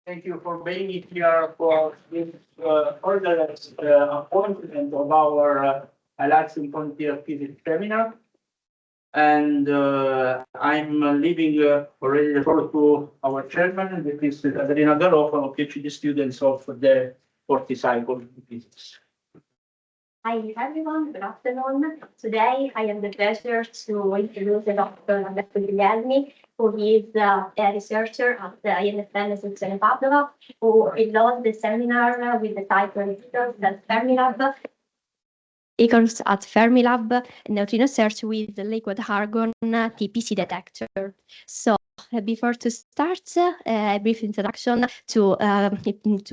Thank you for being here for this further appointment of our Large Frontier Physics seminar. And I'm leaving already the floor to our chairman, that is Adriana Garofalo, PhD students of the 40 cycle physics. Hi everyone, good afternoon. Today I have the pleasure to introduce Dr. Alberto Guglielmi, who is a researcher at the INFN Sez in Padova, who launched the seminar with the title Fermilab ICARUS at Fermilab neutrino search with the liquid argon LAr-TPC detector. So before to start, a brief introduction to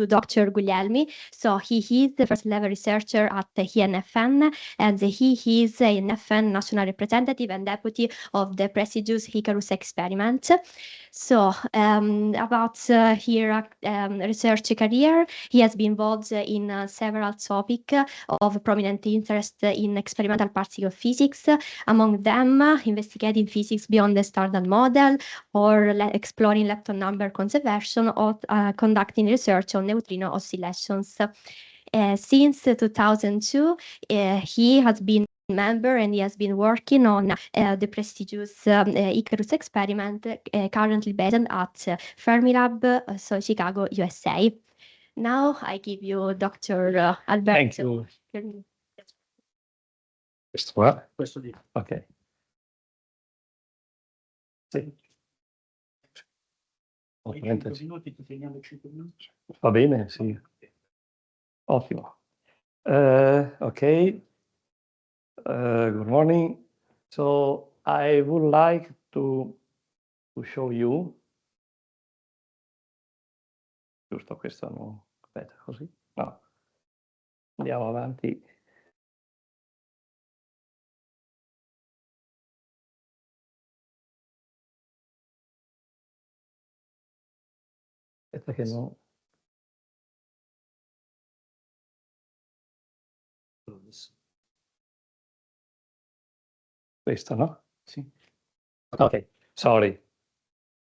Dr. Guglielmi. So he is the first level researcher at the INFN, and he is an INFN national representative and deputy of the prestigious ICARUS experiment. So about his research career, he has been involved in several topics of prominent interest in experimental particle physics, among them investigating physics beyond the standard model, or exploring lepton number conservation, or conducting research on neutrino oscillations. Since 2002, he has been member and he has been working on the prestigious ICARUS experiment, currently based at Fermilab, so Chicago, USA. Now I give you Dr. Alberto. Thank you. Questo qua? Questo di. Ok. Sì. 5 minuti, ti teniamo 5 minuti. Va bene, sì. Ottimo. Okay. Good morning. So I would like to show you. Giusto, questo no. Aspetta, così? No. Andiamo avanti. Aspetta che no. Questo, no? Sì. Okay, sorry.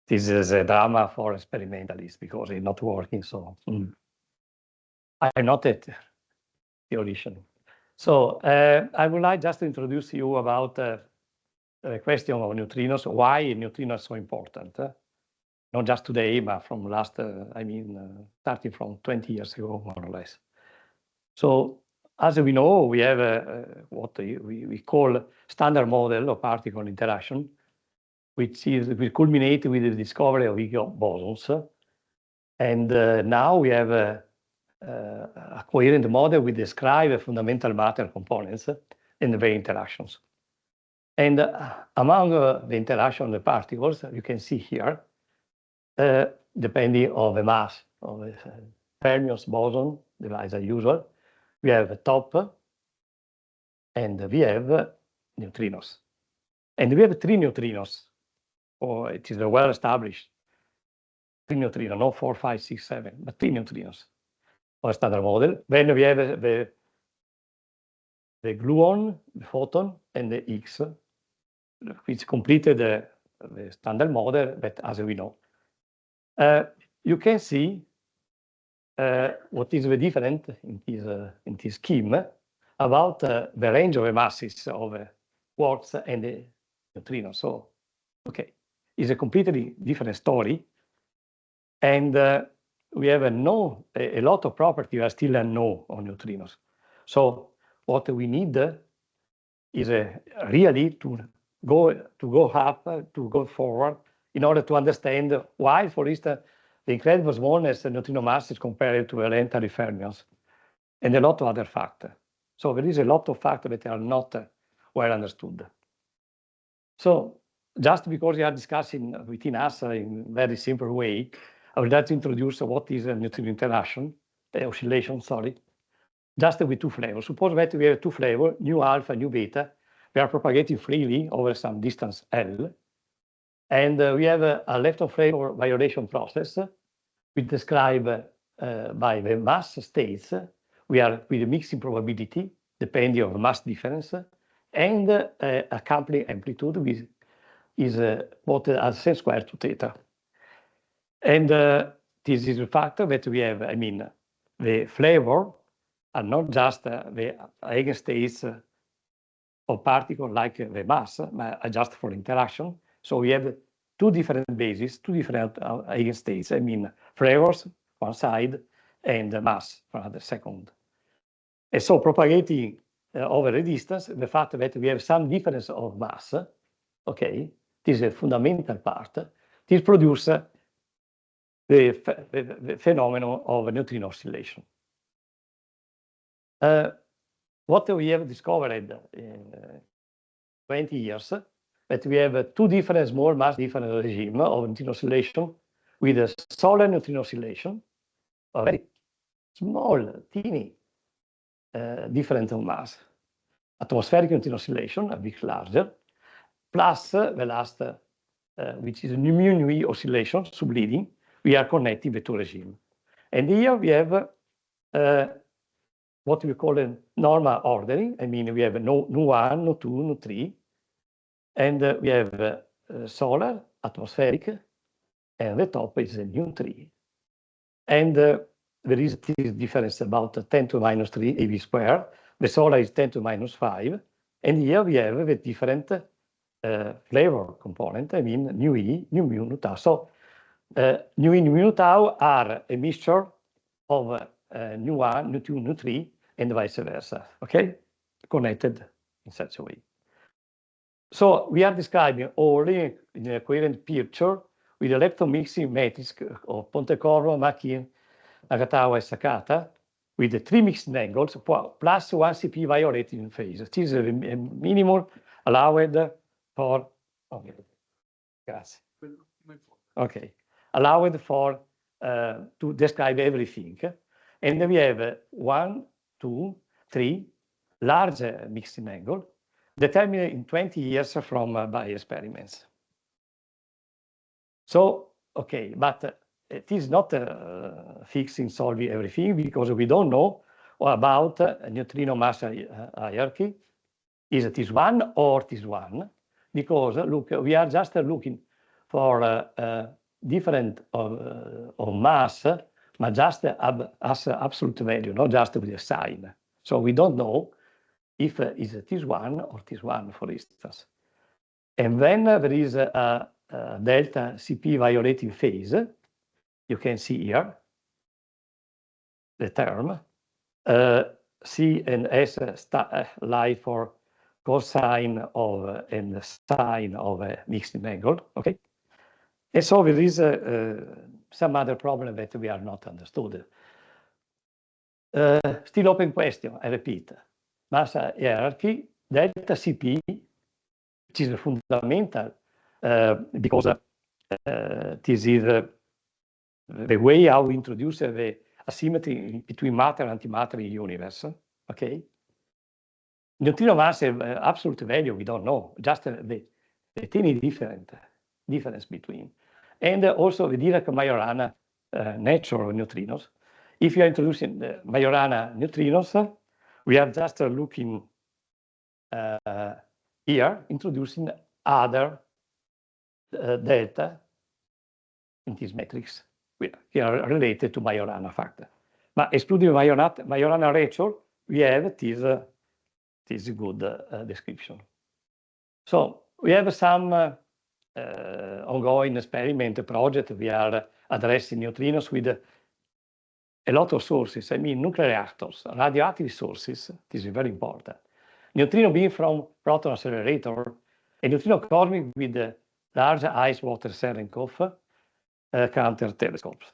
This is a drama for experimentalists because it's not working, so I'm not a theoretician. So I would like just to introduce you about the question of neutrinos, why neutrinos are so important. Not just today, but from last, starting from 20 years ago, more or less. So as we know, we have what we call standard model of particle interaction, which will culminate with the discovery of Higgs bosons. And now we have a coherent model which describes fundamental matter components and their interactions. And among the interaction of the particles, you can see here, depending on the mass of the fermions boson, as usual, we have a top and we have neutrinos. And we have 3 neutrinos, or it is well established. 3 neutrinos, not 4, 5, 6, 7, but 3 neutrinos for standard model. Then we have the gluon, the photon, and the X, which completed the standard model, but as we know. You can see what is the different in this scheme about the range of the masses of quarks and the neutrinos. So, okay, it's a completely different story. And we have a lot of properties are still unknown on neutrinos. So what we need is really to go up, to go forward in order to understand why, for instance, the incredible smallness of neutrino masses compared to elementary fermions, and a lot of other factors. So there is a lot of factors that are not well understood. So just because we are discussing within us in a very simple way, I would like to introduce what is a neutrino interaction, oscillation, sorry, just with 2 flavors. Suppose that we have 2 flavors, nu alpha, nu beta. They are propagating freely over some distance L. And we have a lepton flavor violation process, which described by the mass states. We are with a mixing probability, depending on the mass difference, and a coupling amplitude, which is plotted as sin squared to theta. And this is the fact that we have, I mean, the flavor are not just the eigenstates of particles like the mass, but just for interaction. So we have two different bases, two different eigenstates, I mean, flavors one side and mass from the second. And so propagating over a distance, the fact that we have some difference of mass, okay, this is a fundamental part, this produces the phenomenon of neutrino oscillation. What we have discovered in 20 years, that we have two different small mass different regime of neutrino oscillation with a solar neutrino oscillation, a very small, teeny difference of mass. Atmospheric neutrino oscillation, a bit larger, plus the last, which is a NuMi oscillation, subleading, we are connecting the two regimes. And here we have what we call a normal ordering. I mean, we have NU1, NU2, NU3, and we have solar, atmospheric, and the top is a NU3. And there is this difference about 10 to minus 3 eV square. The solar is 10 to minus 5. And here we have the different flavor component, I mean, NuE, NuMu, NuTau. So NuE, NuMu, NuTau are a mixture of NU1, NU2, NU3, and vice versa, okay? Connected in such a way. So we are describing only in a coherent picture with electromixing matrix of Pontecorvo, Machin, Nagatawa, and Sakata, with the three mixing angles plus one CP violating phase. This is a minimum allowed for, okay, grazie. Okay, allowed for to describe everything. And then we have 1, 2, 3 large mixing angle determined in 20 years from by experiments. So, okay, but it is not fixing, solving everything, because we don't know about neutrino mass hierarchy. Is it T1 or T1? Because look, we are just looking for different of mass, but just as absolute value, not just with a sign. So we don't know if it's a T1 or T1, for instance. And then there is a delta CP violating phase. You can see here the term. C and S lie for cosine of and sine of a mixing angle, okay? And so there is some other problem that we are not understood. Still open question, I repeat. Mass hierarchy, delta CP, which is fundamental because this is the way how we introduce the asymmetry between matter and antimatter in the universe, okay? Neutrino mass have absolute value, we don't know, just the teeny difference between. And also the Dirac-Majorana nature of neutrinos. If you are introducing the Majorana neutrinos, we are just looking here, introducing other delta in this matrix. We are related to Majorana factor. But excluding Majorana ratio, we have this good description. So we have some ongoing experiment project. We are addressing neutrinos with a lot of sources. I mean, nuclear reactors, radioactive sources. This is very important. Neutrino beam from proton accelerator, and neutrino cosmic with the large ice water Cherenkov counter telescopes.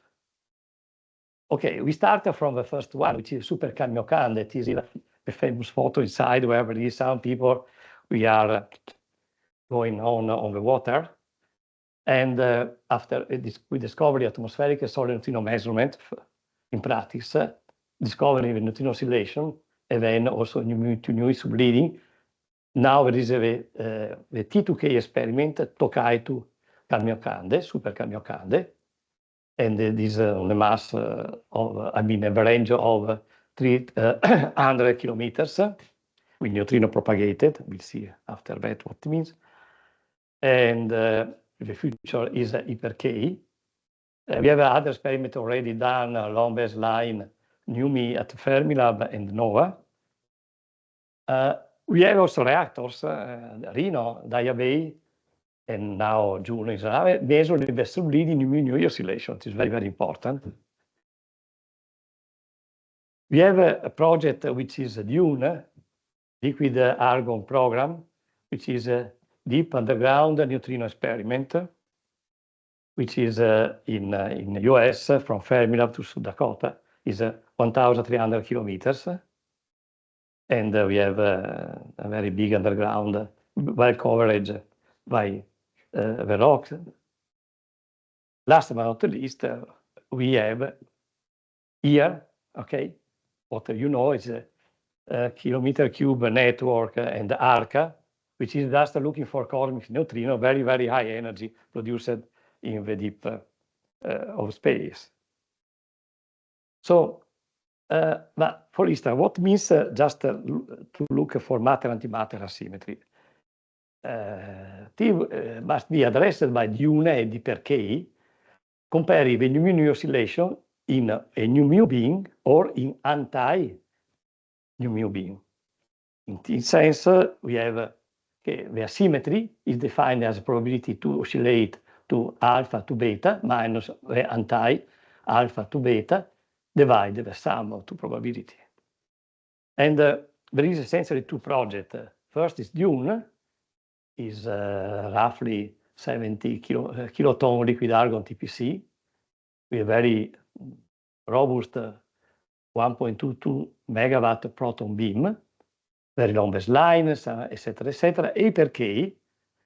Okay, we start from the first one, which is Super Kamiokan. That is a famous photo inside where there is some people. We are going on the water. And after we discovered the atmospheric solar neutrino measurement in practice, discovering the neutrino oscillation, and then also NuMi to NuMi subleading. Now there is the T2K experiment, Tokai to Kamiokande, Super Kamiokande, and this on the mass of, I mean, a range of 300 kilometers with neutrino propagated. We'll see after that what it means. And the future is hyper K. We have other experiment already done along baseline NuMI at Fermilab and NOVA. We have also reactors, Reno, Diabay, and now DUNE is measuring the subleading NuMI oscillation. It is very, very important. We have a project which is a DUNE, Liquid Argon program, which is a deep underground neutrino experiment, which is in the US from Fermilab to South Dakota, is 1,300 kilometers. And we have a very big underground, well covered by the rocks. Last but not least, we have here, okay, what you know is a kilometer cube network and ARCA, which is just looking for cosmic neutrino, very, very high energy produced in the deep of space. So, but for instance, what means just to look for matter-antimatter asymmetry? T must be addressed by DUNE and D per K, comparing the NuMi oscillation in a NuMi beam or in anti-NuMi beam. In this sense, we have the asymmetry is defined as probability to oscillate to alpha to beta minus the anti-alpha to beta divided the sum of two probability. And there is essentially two projects. First is DUNE, is roughly 70 kiloton liquid argon TPC with a very robust 1.22 megawatt proton beam, very long baseline, etc., etc. A per K,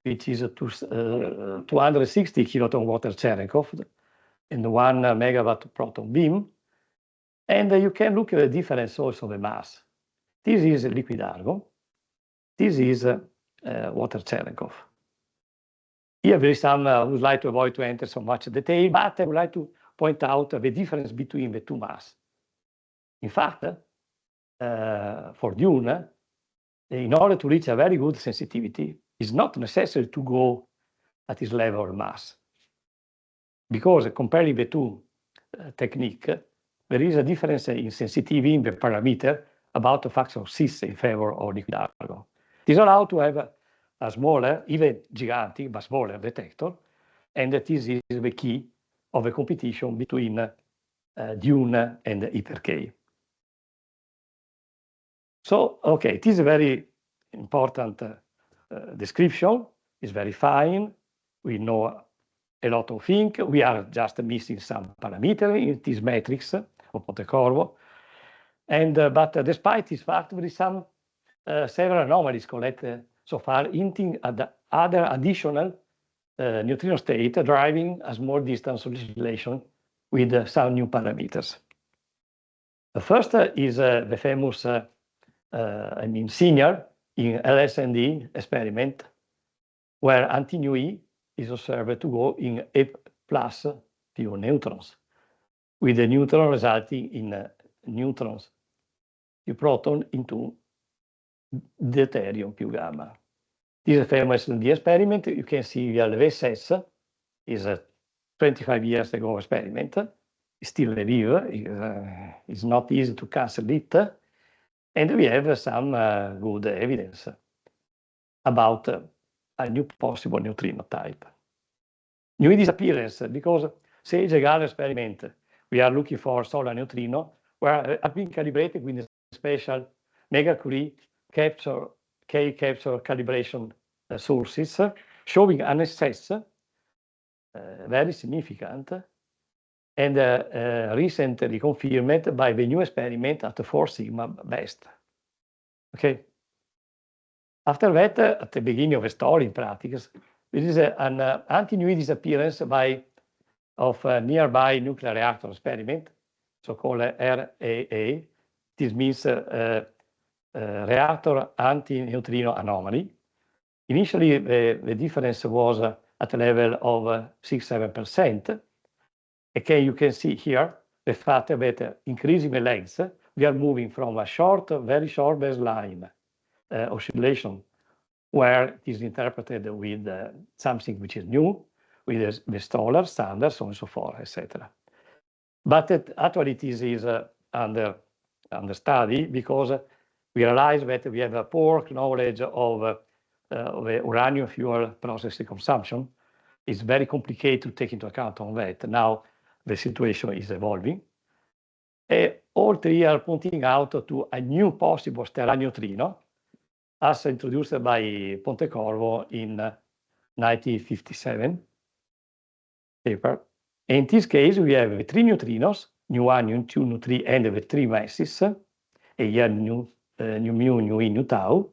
which is 260 kiloton water Cherenkov and 1 megawatt proton beam. And you can look at the difference also of the mass. This is liquid argon. This is water Cherenkov. Here there is some, I would like to avoid to enter so much detail, but I would like to point out the difference between the two mass. In fact, for DUNE, in order to reach a very good sensitivity, it's not necessary to go at this level of mass. Because comparing the two techniques, there is a difference in sensitivity in the parameter about a factor of 6 in favor of liquid argon. This allows to have a smaller, even gigantic, but smaller detector, and that is the key of the competition between DUNE and E per K. So, okay, it is a very important description. It's very fine. We know a lot of things. We are just missing some parameter in this matrix of Pontecorvo. And but despite this fact, there is some several anomalies collected so far, hinting at the other additional neutrino state driving a small distance oscillation with some new parameters. The first is the famous, senior in LSND experiment, where anti-NuI is observed to go in A plus pure neutrons, with the neutron resulting in neutrons, più proton into deuterium più gamma. This is a famous LSND experiment. You can see the INFN-Sez is a 25 years ago experiment. It's still alive. It's not easy to cancel it. And we have some good evidence about a new possible neutrino type. NuI disappearance, because Sage-Gall experiment, we are looking for solar neutrino, where have been calibrated with a special Mega-Curie capture, K-capture calibration sources, showing an excess very significant, and recently confirmed by the new experiment at 4 sigma best. Okay. After that, at the beginning of the story in practice, there is an anti-NuI disappearance of a nearby nuclear reactor experiment, so-called RAA. This means reactor anti-neutrino anomaly. Initially, the difference was at a level of 6–7%. Okay, you can see here the fact that increasing the length, we are moving from a short, very short baseline oscillation, where it is interpreted with something which is new, with the Stoller standard, so on and so forth, etc. But actually this is under study because we realize that we have a poor knowledge of the uranium fuel processing consumption. It's very complicated to take into account on that. Now the situation is evolving. All three are pointing out to a new possible sterile neutrino as introduced by Pontecorvo in 1957 paper. In this case, we have the three neutrinos, NU1, NU2, NU3, and the three masses, and here NU mu, NU in, NU tau.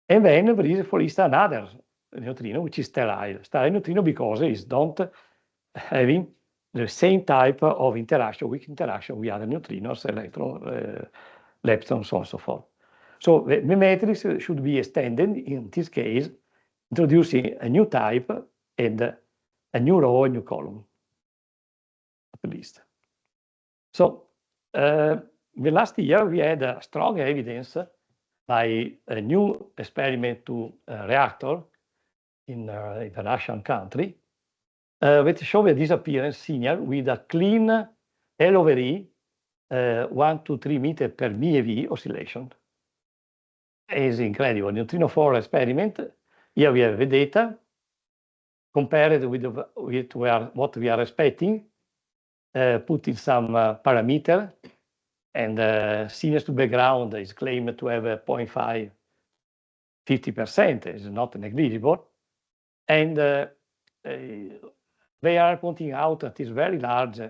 And then there is, for instance, another neutrino, which is sterile. Sterile neutrino because it's not having the same type of interaction, weak interaction with other neutrinos, electron, leptons, so on and so forth. So the matrix should be extended in this case, introducing a new type and a new row, a new column, at least. So the last year we had strong evidence by a new experiment to reactor in the Russian country, which showed a disappearance signal with a clean L over E 1 to 3 meter per MeV oscillation. It's incredible. Neutrino 4 experiment. Here we have the data compared with what we are expecting, putting some parameter, and seniors to background is claimed to have a 0.5, 50%. It's not negligible. And they are pointing out that it's very large,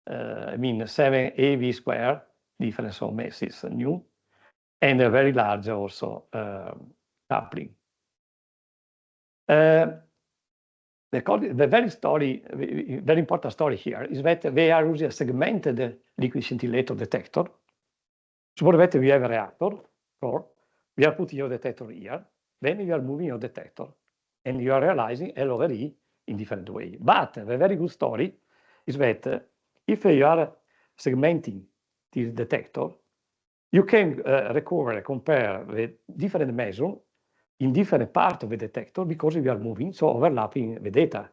I mean 7 AV square difference of masses new, and a very large also coupling. The very important story here is that they are using a segmented liquid scintillator detector. Suppose that we have a reactor, or we are putting your detector here, then you are moving your detector, and you are realizing L over E in different way. But the very good story is that if you are segmenting this detector, you can recover and compare the different measures in different parts of the detector because we are moving, so overlapping the data.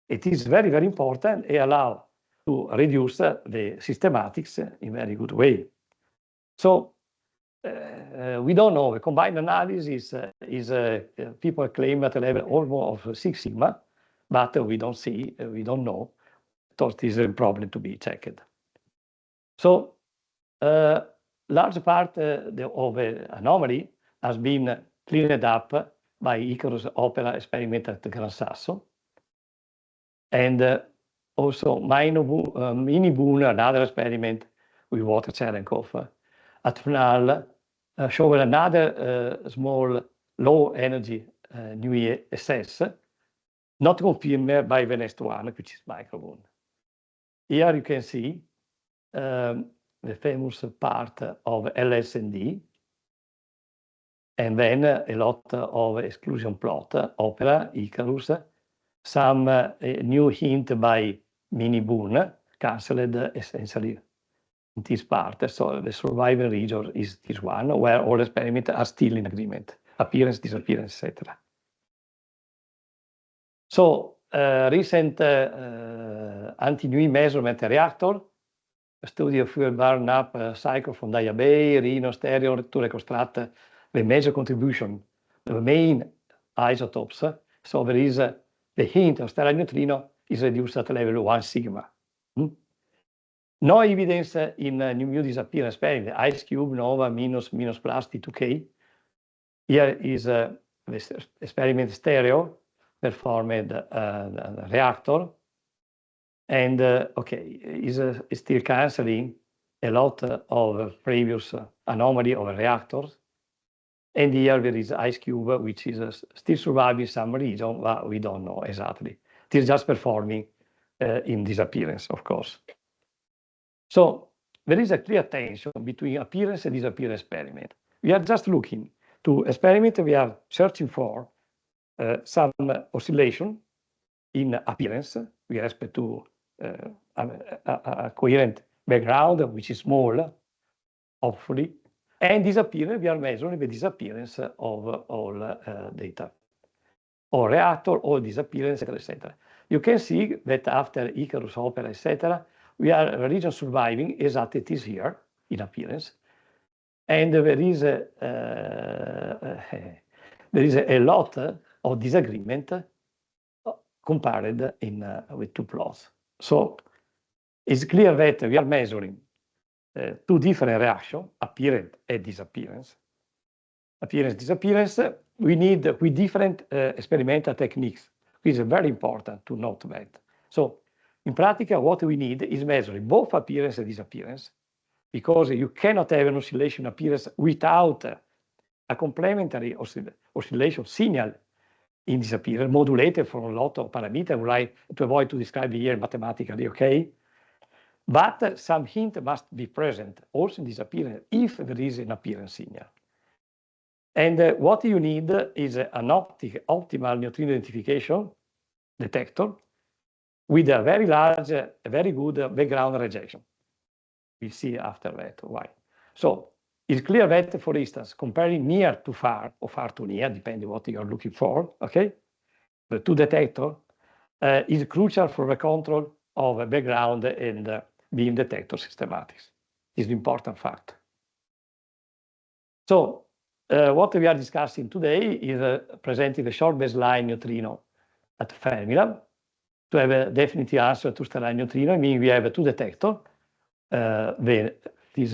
It is very, very important and allow to reduce the systematics in a very good way. So we don't know. The combined analysis is people claim at a level almost of 6 sigma, but we don't see, we don't know. So it is a problem to be checked. So large part of the anomaly has been cleaned up by ICARUS Opera experiment at Gran Sasso. And also mini BUNE, another experiment with water Cherenkov at FNAL, showed another small low energy NuMI Sez, not confirmed by the next one, which is microBUNE. Here you can see the famous part of LS&D, and then a lot of exclusion plot, Opera, ICARUS, some new hint by mini BUNE, cancelled essentially in this part. So the survival region is this one, where all experiments are still in agreement, appearance, disappearance, etc. So recent anti-NuMI measurement reactor, a study of fuel burn-up cycle from Diabay, Reno, Stereo to reconstruct the major contribution, the main isotopes. So there is the hint of sterile neutrino is reduced at level 1 sigma. No evidence in NuMu disappearance experiment, ice cube, nova, minus plus T2K. Here is the experiment stereo performed reactor. And okay, is still canceling a lot of previous anomaly of reactors. And here there is ice cube, which is still surviving some region, but we don't know exactly. It is just performing in disappearance, of course. So there is a clear tension between appearance and disappearance experiment. We are just looking to experiment, we are searching for some oscillation in appearance with respect to a coherent background, which is small, hopefully, and disappearance, we are measuring the disappearance of all data. or reactor, or disappearance, etc., etc. You can see that after ICARUS, opera, etc., we are a region surviving exactly it is here in appearance. And there is a lot of disagreement compared with two plots. So it's clear that we are measuring two different reactions, appearance and disappearance. Appearance, disappearance, we need with different experimental techniques, which is very important to note that. So in practice, what we need is measuring both appearance and disappearance, because you cannot have an oscillation appearance without a complementary oscillation signal in disappearance, modulated from a lot of parameters, right, to avoid to describe here mathematically, okay? But some hint must be present also in disappearance if there is an appearance signal. And what you need is an optimal neutrino identification detector with a very large, very good background rejection. We'll see after that why. So it's clear that, for instance, comparing near to far or far to near, depending what you're looking for, okay? The two detectors is crucial for the control of background and beam detector systematics. It's an important fact. So what we are discussing today is presenting the short baseline neutrino at Fermilab. To have a definitive answer to sterile neutrino, I mean we have two detectors. This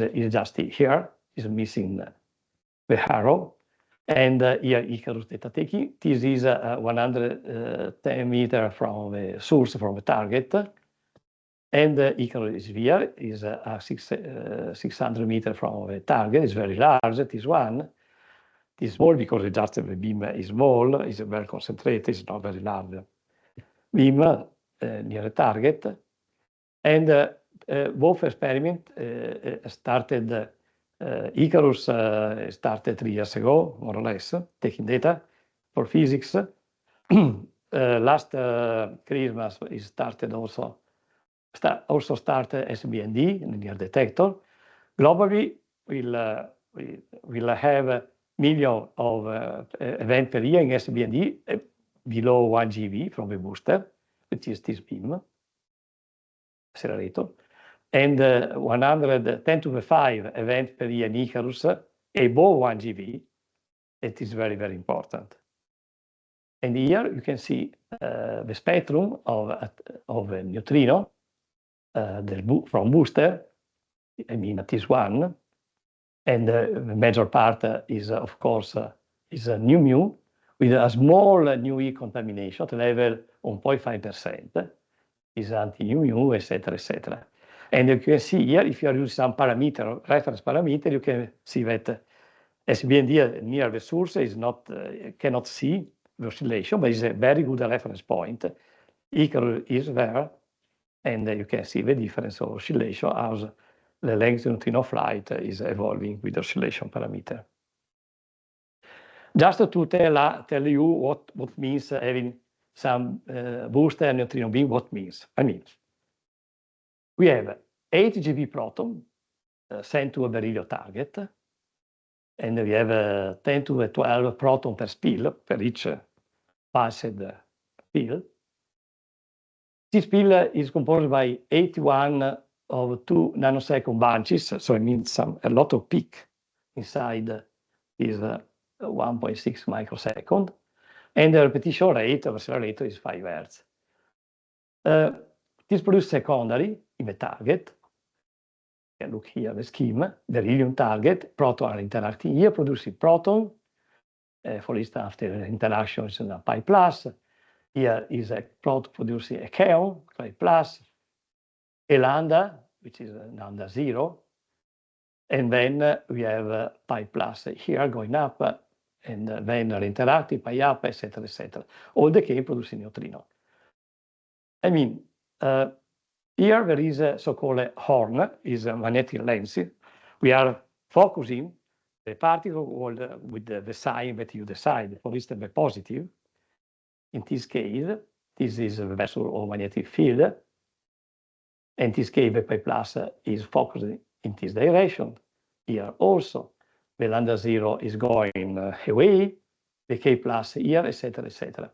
is just here, is missing the arrow. And here ICARUS data taking. This is 110 meters from the source, from the target. And ICARUS is here, is 600 meters from the target. It's very large, this one. It is small because just the beam is small, it's very concentrated, it's not very large. Beam near the target. And both experiments started, ICARUS started 3 years ago, more or less, taking data for physics. Last Christmas, it started also started SBND, near detector. Globally, we'll have million of events per year in SBND below 1 GeV from the booster, which is this beam accelerator, and 110 to the 5 events per year in ICARUS above 1 GeV. It is very, very important. And here you can see the spectrum of a neutrino from booster. I mean, this one. And the major part is, of course, is a NuMi with a small NuE contamination at level 1.5%. Is anti-NuMi, etc., etc. And you can see here, if you are using some parameter, reference parameter, you can see that SBND near the source is not, cannot see the oscillation, but is a very good reference point. ICARUS is there, and you can see the difference of oscillation as the length of neutrino flight is evolving with the oscillation parameter. Just to tell you what means having some booster and neutrino beam, what means. I mean, we have 8 GeV proton sent to a beryllium target, and we have 10 to the 12 proton per spill, per each passed spill. This spill is composed by 81 of 2 nanosecond bunches, so it means a lot of peak inside is 1.6 microsecond, and the repetition rate of accelerator is 5 Hz. This produces secondary in the target. You can look here the scheme, the beryllium target, proton are interacting here, producing proton. For instance, after interactions in a pi plus, here is a proton producing a kaon, pi plus, a lambda, which is a lambda 0, and then we have pi plus here going up, and then are interacting, pi up, etc., etc. All the K producing neutrino. I mean, here there is a so-called horn, is a magnetic lens. We are focusing the particle with the sign that you decide, for instance, the positive. In this case, this is a vessel of magnetic field. In this case, the pi plus is focusing in this direction. Here also, the lambda 0 is going away, the K plus here, etc., etc.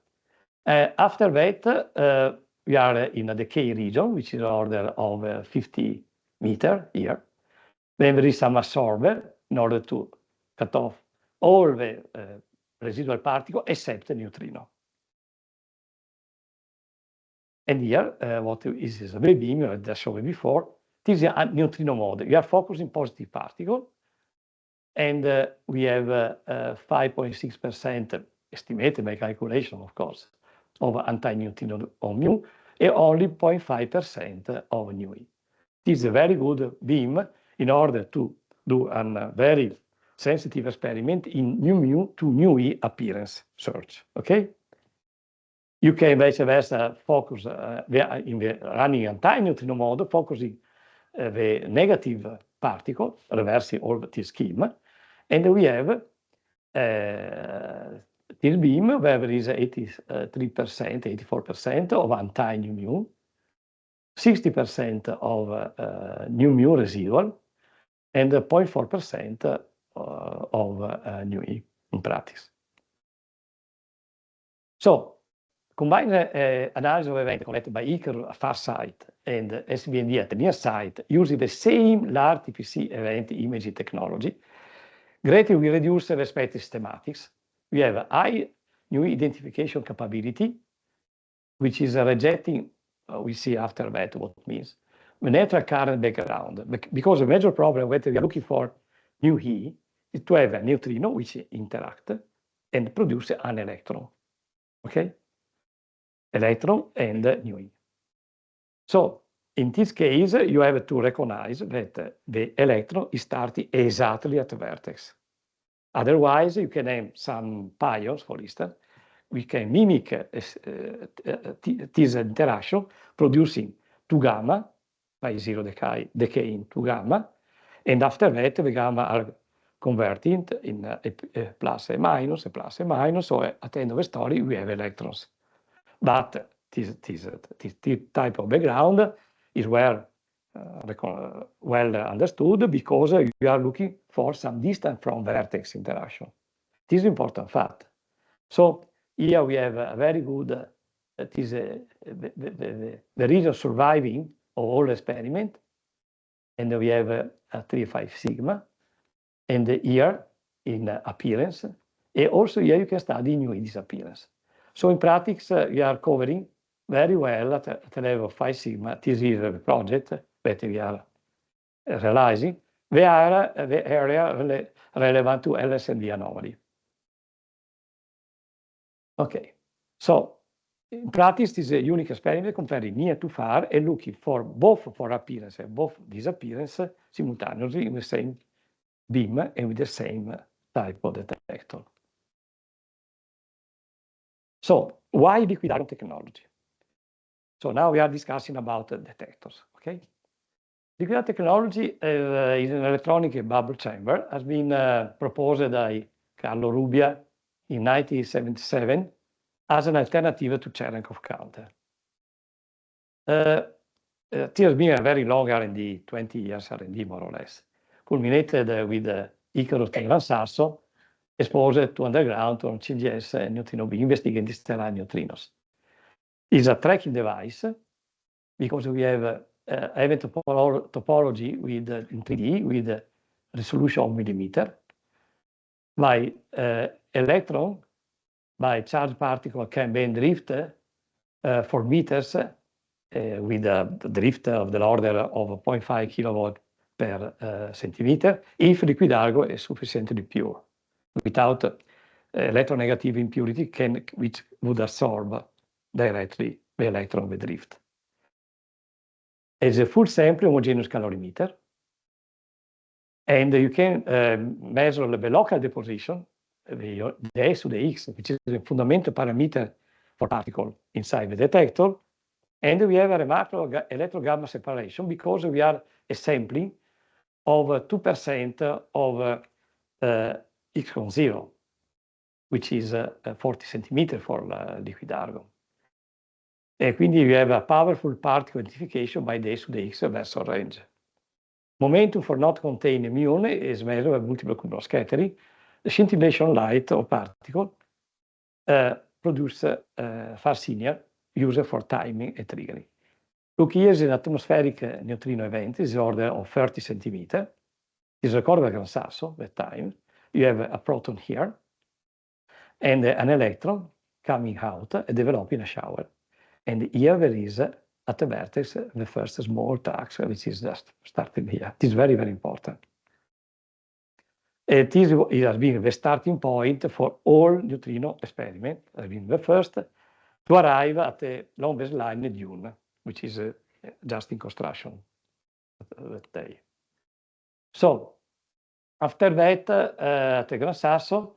After that, we are in a decay region, which is order of 50 meters here. Then there is some absorber in order to cut off all the residual particles except the neutrino. And here, what is the beam I just showed before? This is a neutrino model. We are focusing positive particle, and we have 5.6% estimated by calculation, of course, of anti-neutrino of mu, and only 0.5% of NuI. This is a very good beam in order to do a very sensitive experiment in mu to NuI appearance search. Okay? You can vice versa focus in the running anti-neutrino mode, focusing the negative particle, reversing all this scheme, and we have this beam where there is 83%, 84% of anti-mu, 60% of mu residual, and 0.4% of NuI in practice. So, combine analysis of event collected by ICARUS at far site and SBND at the near site using the same LAR-TPC event imaging technology. Greatly we reduce the respective schematics. We have high new identification capability, which is rejecting, we see after that what it means, the natural current background. Because the major problem that we are looking for new E is to have a neutrino which interact and produce an electron. Okay? Electron and new E. So in this case, you have to recognize that the electron is starting exactly at the vertex. Otherwise, you can have some pions, for instance. We can mimic this interaction, producing 2 gamma by 0 decaying 2 gamma, and after that, the gamma are converted in a plus, a minus, a plus, a minus. So at the end of the story, we have electrons. But this type of background is well understood because you are looking for some distance from vertex interaction. This is an important fact. So here we have a very good, the region surviving of all experiment, and we have a 3-5 sigma, and here in appearance, and also here you can study new disappearance. So in practice, we are covering very well at the level of 5 sigma. This is the project that we are realizing. The area relevant to LSNV anomaly. Okay, so in practice, this is a unique experiment comparing near to far and looking for both for appearance and both disappearance simultaneously in the same beam and with the same type of detector. So why liquid argon technology? So now we are discussing about detectors, okay? Liquid argon technology is an electronic bubble chamber, has been proposed by Carlo Rubbia in 1977 as an alternative to Cherenkov counter. It has been a very long R&D, 20 years R&D more or less, culminated with ICARUS Gran Sasso, exposed to underground on CGS and neutrino beam investigating stellar neutrinos. It's a tracking device because we have event topology with in 3D with resolution of millimeter. By electron, by charged particle can bend drift for meters with a drift of the order of 0.5 kilowatt per centimeter if liquid argon is sufficiently pure. Without electronegative impurity which would absorb directly the electron with drift. It's a full sample homogeneous calorimeter, and you can measure the local deposition, the S to the X, which is a fundamental parameter for particle inside the detector, and we have a remarkable electron gamma separation because we are a sampling of 2% of X0, which is 40 centimeters for liquid argon. E quindi we have a powerful particle identification by the S to the X versus range. Momentum for not containing muon is measured by multiple Coulomb scattering. The scintillation light of particle produce far signal used for timing and triggering. Look, here is an atmospheric neutrino event, is the order of 30 centimeters. It's recorded by Gran Sasso that time. You have a proton here and an electron coming out and developing a shower. And here there is at the vertex the first small trax, which is just starting here. It is very, very important. This has been the starting point for all neutrino experiments. Has been the first to arrive at the long baseline DUNE, which is just in construction that day. So after that, at the Gran Sasso,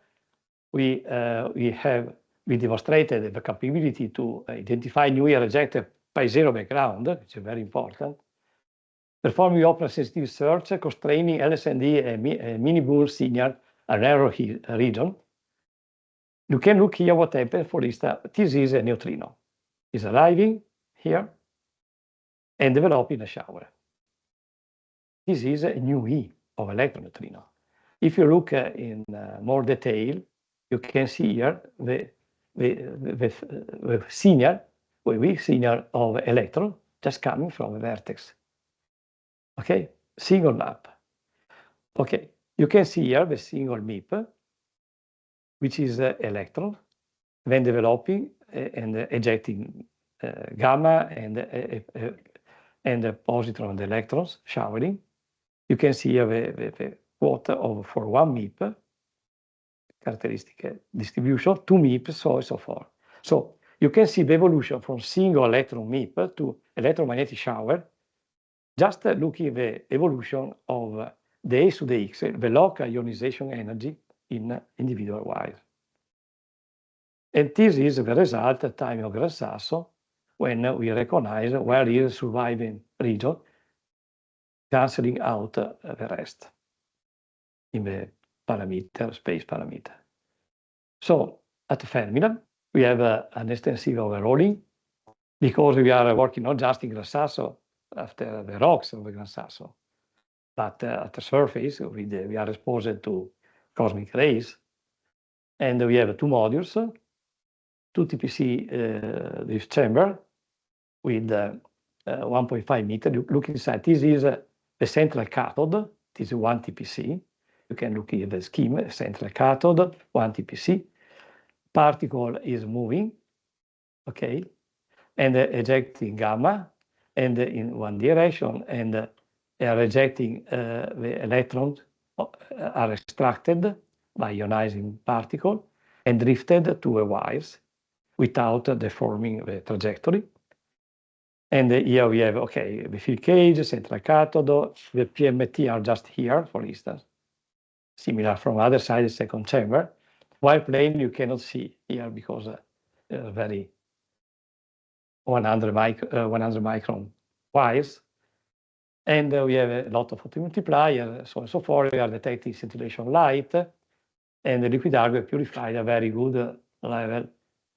we demonstrated the capability to identify NuMI rejected by zero background, which is very important. Performing open sensitive search, constraining LSND and mini bool signal an error region. You can look here what happened. For instance, this is a neutrino. It's arriving here and developing a shower. This is a NuMI of electron neutrino. If you look in more detail, you can see here the signal, signal of electron just coming from a vertex. Okay, single map. Okay, you can see here the single MIP, which is electron, then developing and ejecting gamma and positron and electrons showering. You can see here the quote for one MIP, characteristic distribution, two MIPs, so on and so forth. So you can see the evolution from single electron MIP to electromagnetic shower, just looking at the evolution of the A to the X, the local ionization energy in individual wires. And this is the result at time of Gran Sasso, when we recognize where is the surviving region, cancelling out the rest in the parameter, space parameter. So at Fermilab, we have an extensive overhauling because we are working not just in Gran Sasso after the rocks of the Gran Sasso, but at the surface we are exposed to cosmic rays. And we have two modules, two TPC this chamber with 1.5 meter. Look inside, this is the central cathode, this is one TPC. You can look at the scheme, central cathode, one TPC. Particle is moving, okay, and ejecting gamma, and in one direction, and rejecting the electrons are extracted by ionizing particle and drifted to the wires without deforming the trajectory. And here we have, okay, the field cage, central cathode, the PMT are just here, for instance, similar from other side, the second chamber. Wire plane you cannot see here because very 100 micron wires. And we have a lot of photomultiplier, so on and so forth. We are detecting scintillation light, and the liquid argon purified a very good level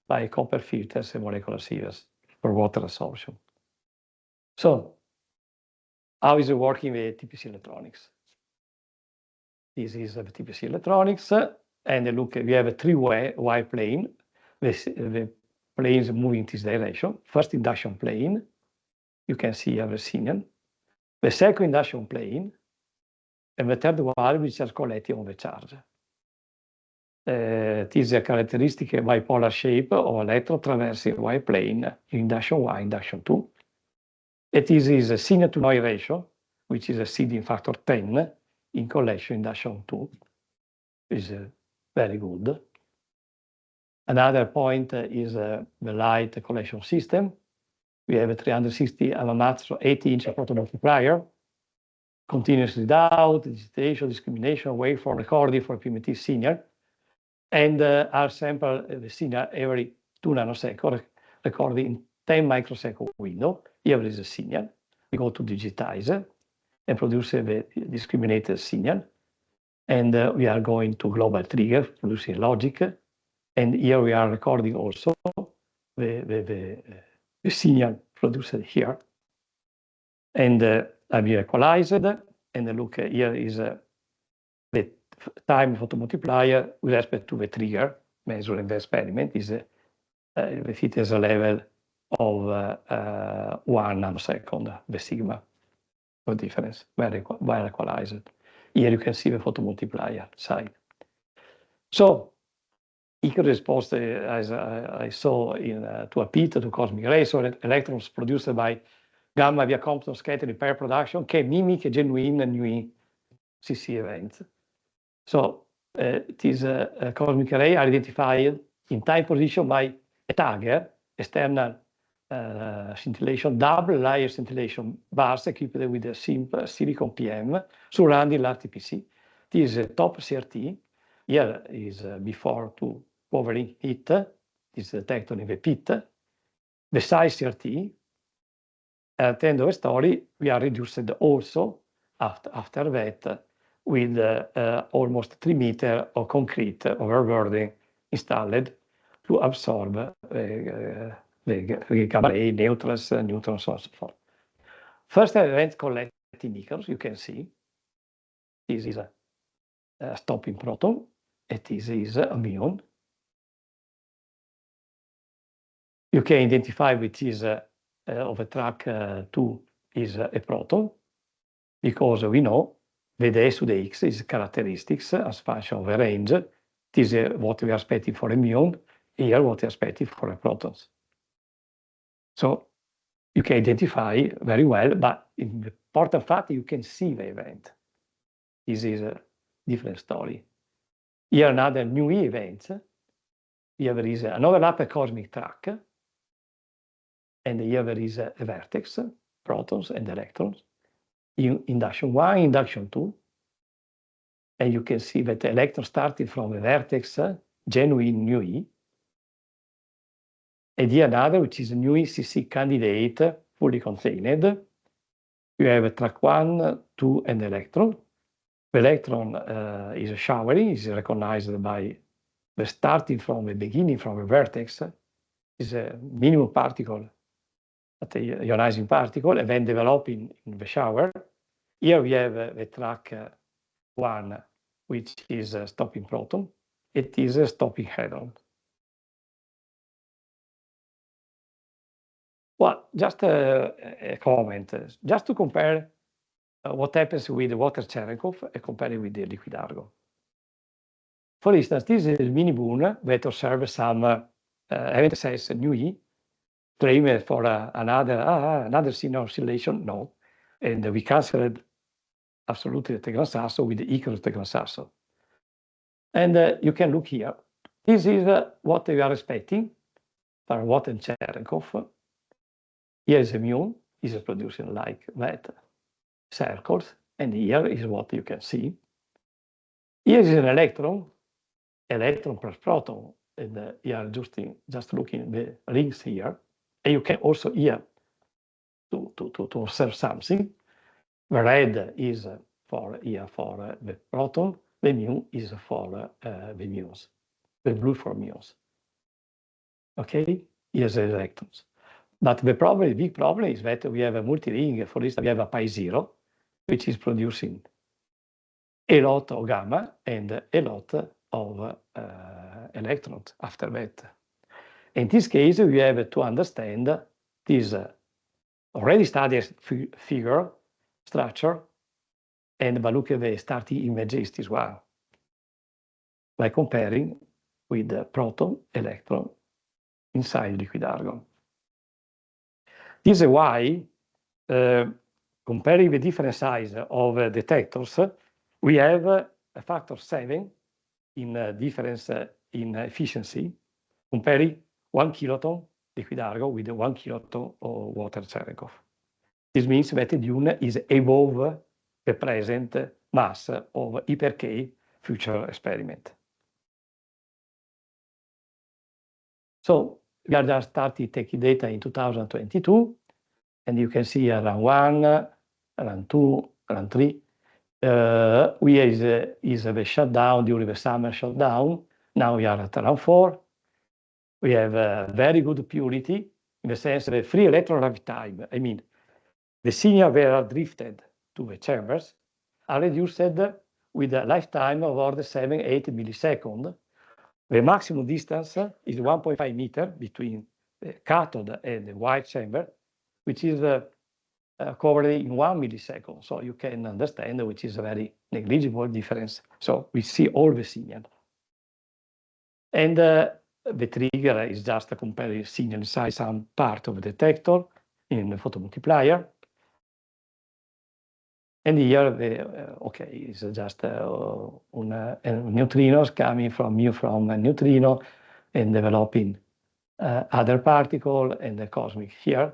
by copper filters and molecular sievers for water absorption. So, how is it working with TPC electronics? This is the TPC electronics, and look, we have a three-way wire plane. The planes moving in this direction. First induction plane, you can see every signal. The second induction plane, and the third one which is collecting on the charge. This is a characteristic bipolar shape of electron traversing wire plane, induction 1, induction 2. It is a signal to noise ratio, which is exceeding factor 10 in collection induction 2. Is very good. Another point is the light collection system. We have a 360 nanometers, so 80-inch photomultiplier, continuous readout, digitation, discrimination, waveform recording for PMT signal, and our sample the signal every 2 nanoseconds, recording in 10 microsecond window. Here is a signal. We go to digitize and produce the discriminated signal, and we are going to global trigger, producing logic, and here we are recording also the signal produced here, and have you equalized, and look here is the time photomultiplier with respect to the trigger measured in the experiment is if it is a level of 1 nanosecond, the sigma, no difference, very well equalized. Here you can see the photomultiplier side. So ICARUS response, as I saw to a PIT, to cosmic rays, so electrons produced by gamma via Compton scattering pair production can mimic a genuine NuMI CC event. So these cosmic rays are identified in time position by a tagger, external scintillation, double layer scintillation bars equipped with a simple silicon PM surrounding LAR-TPC. This is a top CRT. Here is before to covering heat, this detector in the pit. The size CRT. At the end of the story, we are reduced also after that with almost 3 meters of concrete overburden installed to absorb the gamma ray, neutrons, neutrons, so on and so forth. First event collected in ICARUS, you can see. This is a stopping proton, and this is a muon. You can identify which is of a track 2 is a proton, because we know the S to the X is characteristics as function of a range. This is what we are expecting for a muon, here what we are expecting for a protons. So you can identify very well, but in the important fact, you can see the event. This is a different story. Here another NuMI event. Here there is an overlap cosmic track. And here there is a vertex, protons and electrons. In induction 1, induction 2. And you can see that the electron starting from the vertex, genuine NuMI. And here another, which is a NuMI CC candidate, fully contained. You have a track 1, 2, and electron. The electron is showering, is recognized by the starting from the beginning, from the vertex, is a minimum particle, at the ionizing particle, and then developing in the shower. Here we have the track 1, which is a stopping proton. It is a stopping hadron. Well, just a comment, just to compare what happens with the water Cherenkov and compare it with the liquid argon. For instance, this is mini boon that observes some event size NuMI, claim for another signal oscillation, no. And we canceled absolutely the Tegran Sasso with the ICARUS Tegran Sasso. And you can look here. This is what we are expecting for water Cherenkov. Here is a muon, is producing like that circles, and here is what you can see. Here is an electron plus proton, and you are just looking at the rings here, and you can also here to observe something. The red is for the proton, the mu is for the muons, the blue for muons. Okay, here's the electrons. But the problem, the big problem is that we have a multi-ring. For instance, we have a pi0, which is producing a lot of gamma and a lot of electrons after that. In this case, we have to understand this already studied figure structure, and but look at the starting images as well, by comparing with the proton, electron inside liquid argon. This is why, comparing the different size of detectors, we have a factor 7 in difference in efficiency, comparing 1 kiloton liquid argon with 1 kiloton of water Cherenkov. This means that the DUNE is above the present mass of hyper-K future experiment. So we are just starting taking data in 2022, and you can see around 1, around 2, around 3. We is the shutdown during the summer shutdown. Now we are at around 4. We have very good purity in the sense that free electron lifetime. I mean, the signal that are drifted to the chambers are reduced with a lifetime of order 7-8 milliseconds, The maximum distance is 1.5 meters between the cathode and the wire chamber, which is covered in 1 millisecond. So you can understand which is a very negligible difference. So we see all the signal. And the trigger is just a comparing signal inside some part of the detector in the photomultiplier. And here, it's just neutrinos coming from a neutrino and developing other particle and the cosmic here.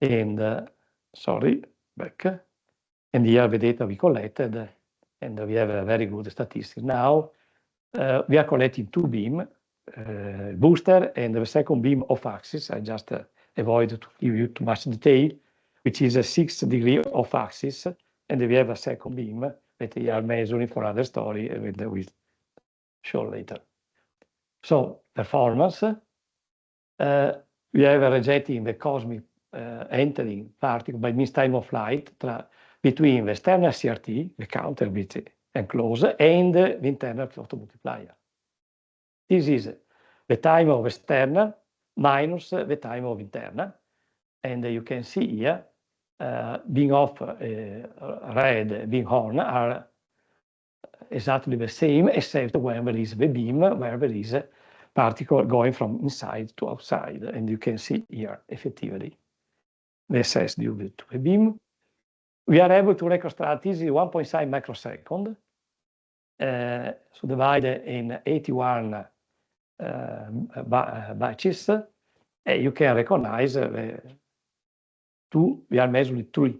And sorry, back. And here the data we collected, and we have a very good statistics. Now we are collecting two beam, booster and the second beam off axis. I just avoid to give you too much detail, which is a 6 degree off axis, and we have a second beam that we are measuring for other story, and we'll show later. So performance, we have rejecting the cosmic entering particle by means time of flight between the external CRT, the counter which enclosed, and the internal photomultiplier. This is the time of external minus the time of internal, and you can see here being off red, being on are exactly the same, except when there is the beam, where there is a particle going from inside to outside, and you can see here effectively the Sez due to the beam. We are able to reconstruct this in 1.5 microsecond, so divided in 81 batches. You can recognize two, we are measuring three,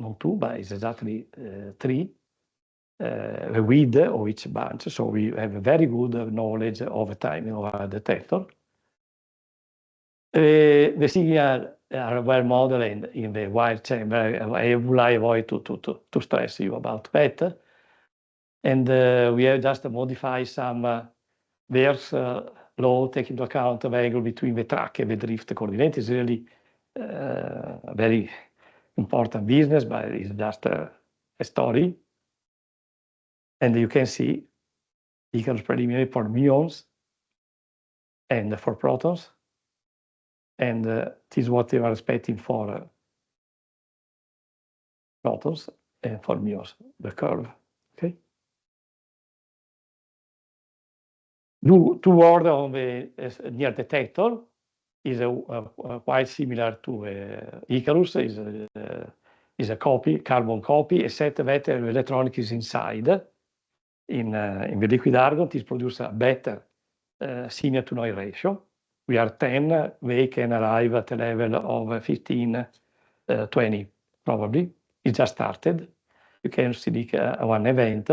not two, but it's exactly three, the width of each bunch. So we have a very good knowledge of the timing of our detector. The signal are well modeled in the wire chamber. I will avoid to stress you about that. And we have just modified some Beer's law, taking into account the angle between the track and the drift coordinate. Is really a very important business, but it's just a story. And you can see ICARUS preliminary for muons and for protons. And this is what they are expecting for protons and for muons, the curve. Okay. Two words on the near detector is quite similar to ICARUS. Is a copy, carbon copy, except that the electronic is inside. In the liquid argon, this produces a better signal to noise ratio. We are 10, they can arrive at a level of 15, 20 probably. It just started. You can see one event.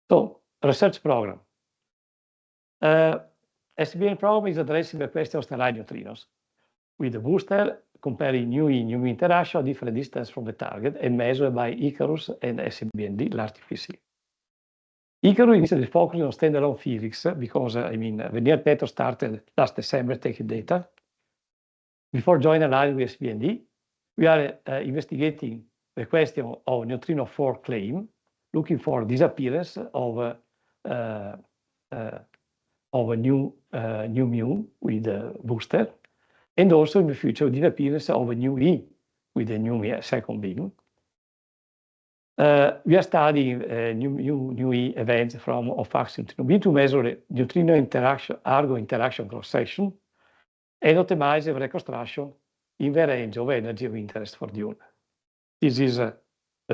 So, research program. SBN program is addressing the question of sterile neutrinos with the booster comparing NuMI interaction at different distance from the target and measured by ICARUS and SBN LAR-TPC. ICARUS initially focused on standalone physics because, the near detector started last December taking data. Before joining alliance with SBN, we are investigating the question of neutrino 4 claim, looking for disappearance of a new mu with a booster, and also in the future disappearance of a NuE with a NuMI second beam. We are studying NuE events from off-axis neutrino beam to measure the neutrino interaction, argon interaction cross-section, and optimize the reconstruction in the range of energy of interest for DUNE. This is the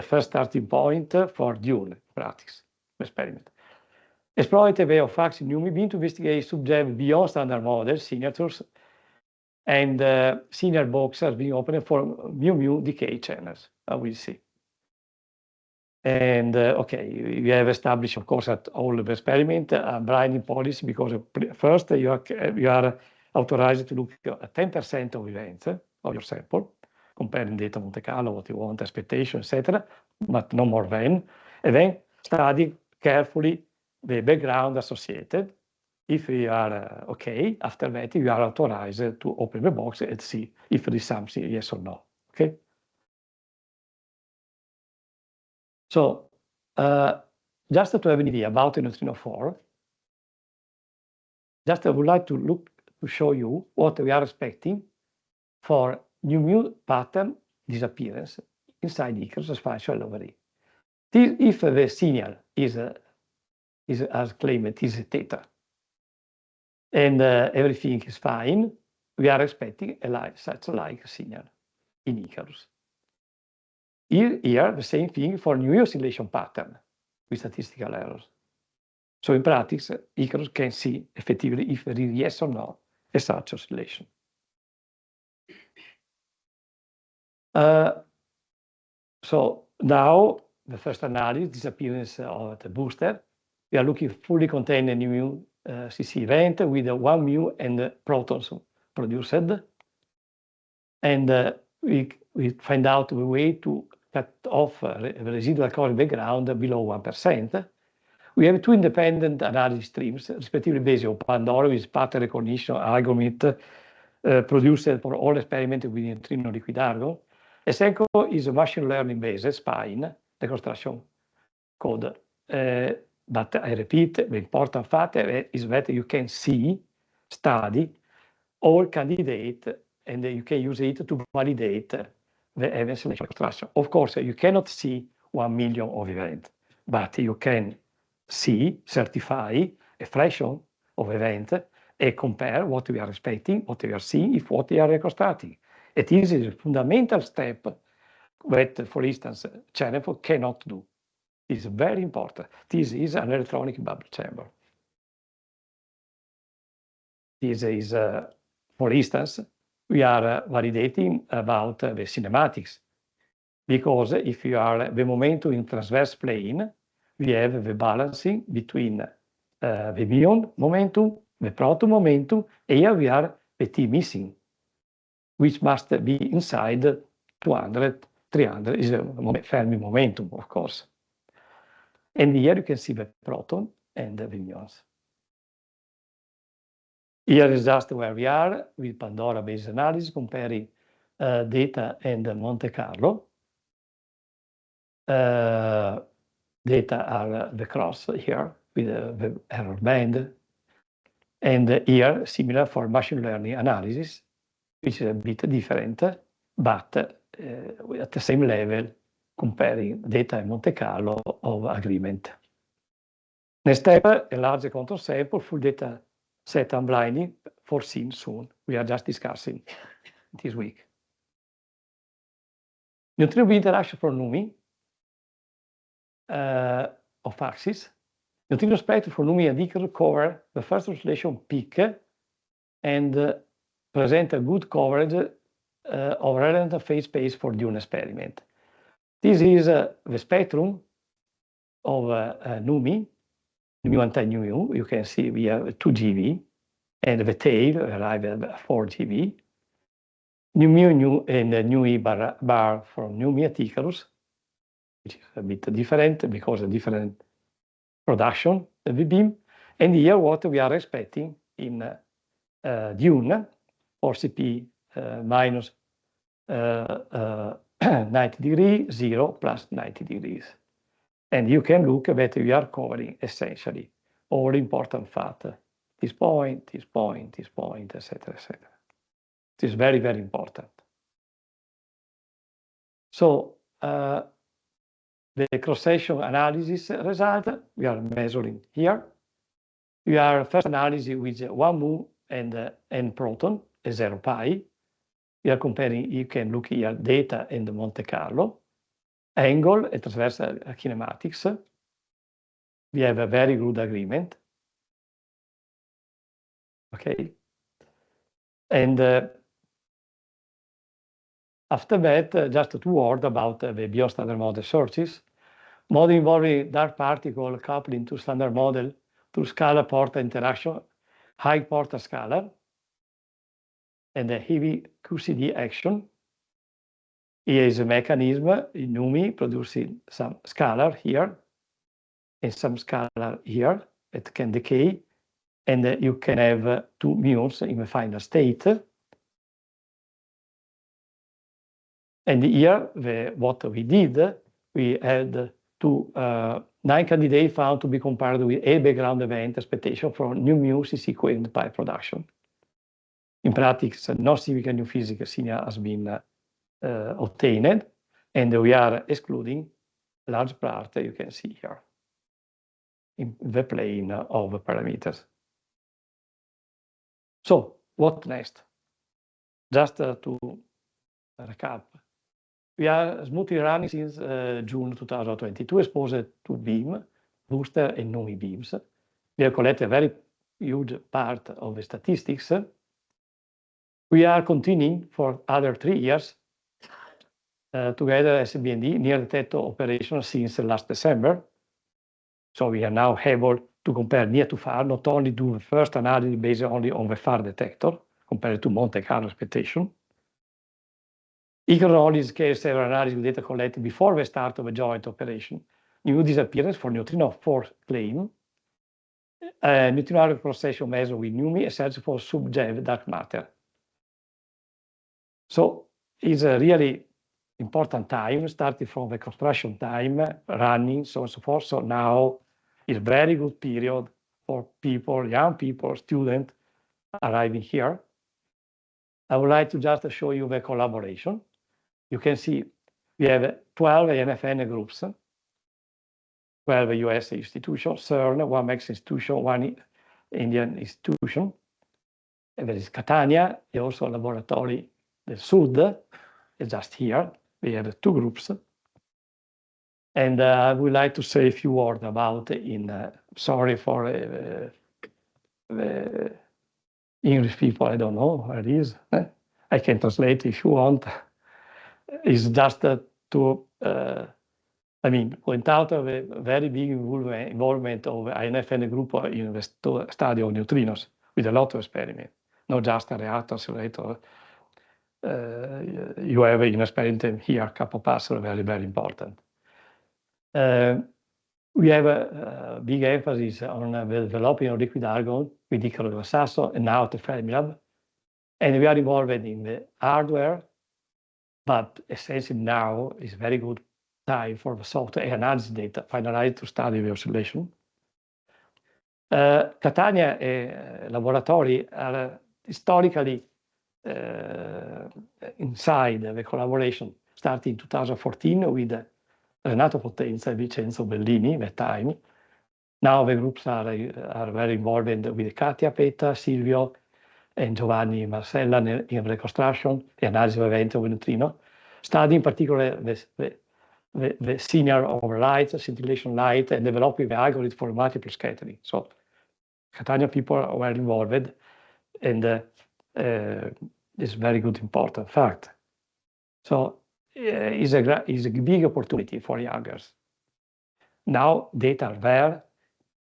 first starting point for DUNE practice experiment. Exploit the way of off-axis NuMI beam to investigate subject beyond standard model signatures and signal boxes being opened for mu decay channels. We'll see. And okay, we have established, of course, at all the experiment a blinding policy because first you are authorized to look at 10% of events of your sample, comparing data Monte Carlo, what you want, expectation, etc., but no more than. And then study carefully the background associated. If you are okay, after that you are authorized to open the box and see if there is something, yes or no. Okay. So just to have an idea about the neutrino 4, just I would like to show you what we are expecting for NuMi pattern disappearance inside ICARUS spatial overlay. If the signal is as claimed is theta and everything is fine, we are expecting such like signal in ICARUS. Here the same thing for new oscillation pattern with statistical errors. So in practice, ICARUS can see effectively if there is yes or no a such oscillation. So now the first analysis, disappearance of the booster. We are looking fully contained new CC event with 1 mu and protons produced. And we find out a way to cut off the residual cosmic background below 1%. We have two independent analysis streams, respectively based on Padova with pattern recognition algorithm produced for all experiments with neutrino liquid argon. A second is a machine learning based spine reconstruction code. But I repeat, the important fact is that you can study all candidates, and you can use it to validate the event selection reconstruction. Of course, you cannot see 1 million of events, but you can certify a fraction of events and compare what we are expecting, what we are seeing, if what we are reconstructing. It is a fundamental step that, for instance, Cenefo cannot do. It's very important. This is an electronic bubble chamber. This is, for instance, we are validating about the cinematics, because if you are the momentum in transverse plane, we have the balancing between the muon momentum, the proton momentum, and here we are the T missing, which must be inside 200, 300 is a Fermi momentum, of course. And here you can see the proton and the muons. Here is just where we are with Padova-based analysis comparing data and Monte Carlo. Data are the cross here with the error band. And here, similar for machine learning analysis, which is a bit different, but at the same level, comparing data and Monte Carlo of agreement. Next step, a larger control sample, full data set unblinding, foreseen soon. We are just discussing this week. Neutrino interaction for NuMi of axis. Neutrino spectrum for NuMi and ICARUS cover the first oscillation peak and present a good coverage of relevant phase space for DUNE experiment. This is the spectrum of NuMi, mu1 nu. You can see we have 2 GeV, and the tail arrive at 4 GeV. Nu and NuMi bar from NuMi at ICARUS, which is a bit different because of different production of the beam. And here what we are expecting in DUNE or CP minus 90 degrees, 0 plus 90 degrees. And you can look that we are covering essentially all important factors. This point, this point, this point, etc., etc. It is very, very important. So the cross-section analysis result we are measuring here. We are first analysis with 1 mu and proton, 0 pi. We are comparing, you can look here, data and the Monte Carlo, angle and transversal kinematics. We have a very good agreement. Okay. And after that, just 2 words about the beyond standard model sources. Model involving dark particle coupling to standard model through scalar portal interaction, high portal scalar, and a heavy QCD action. Here is a mechanism in NuMi producing some scalar here and some scalar here that can decay, and you can have 2 muons in the final state. And here, what we did, we had to 9 candidates found to be compared with a background event expectation for NuMi CC coherent pipe production. In practice, no significant new physical signal has been obtained, and we are excluding large part you can see here in the plane of parameters. So what next? Just to recap, we are smoothly running since June 2022, exposed to beam, booster and NuMi beams. We have collected a very huge part of the statistics. We are continuing for other 3 years together as BNB near detector operation since last December. So we are now able to compare near to far, not only do the first analysis based only on the far detector compared to Monte Carlo expectation. ICARUS carried several analyses with data collected before the start of a joint operation. New disappearance for neutrino force claim, neutrino cross-section measure with NuMi, and search for sub-J dark matter. So it's a really important time, starting from the construction time, running, so on and so forth. So now is a very good period for people, young people, students arriving here. I would like to just show you the collaboration. You can see we have 12 INFN groups, 12 US institutions, CERN, 1 Mexican institution, 1 Indian institution. And there is Catania, and also laboratory del Sud, is just here. We have 2 groups. And I would like to say a few words about sorry for the English people, I don't know where it is. I can translate if you want. It's just to, point out a very big involvement of INFN group in the study of neutrinos with a lot of experiments, not just a reactor accelerator. You have an experiment here, capopassor, very, very important. We have a big emphasis on the developing of liquid argon with ICARUS and now the Fermilab. And we are involved in the hardware, but essentially now is very good time for the software analysis data finalized to study the oscillation. Catania laboratory are historically inside the collaboration starting in 2014 with Renato Potenza and Vincenzo Bellini at the time. Now the groups are very involved with Katia Peta, Silvio, and Giovanni Marcella in reconstruction, the analysis of event of neutrino, studying in particular the senior over light, scintillation light, and developing the algorithm for multiple scattering. So Catania people were involved, and it's very good, important fact. So it's a big opportunity for youngers. Now data are there.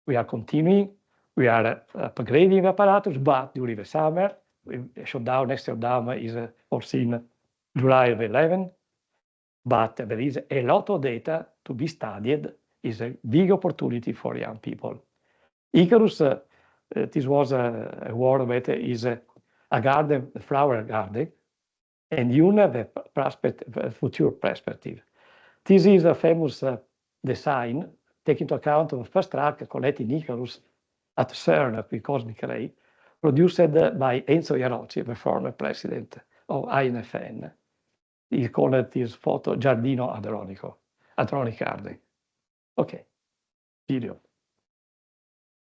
We are continuing. We are upgrading the apparatus, but during the summer, next shutdown is foreseen July 11. But there is a lot of data to be studied. It's a big opportunity for young people. ICARUS, this was a word that is a garden, a flower garden, and DUNE, the future perspective. This is a famous design, taking into account of the first track collected in ICARUS at CERN with cosmic ray, produced by Enzo Iarocci, the former president of INFN. He called this photo Giardino Hadronico, Hadronic Garden. Okay, video.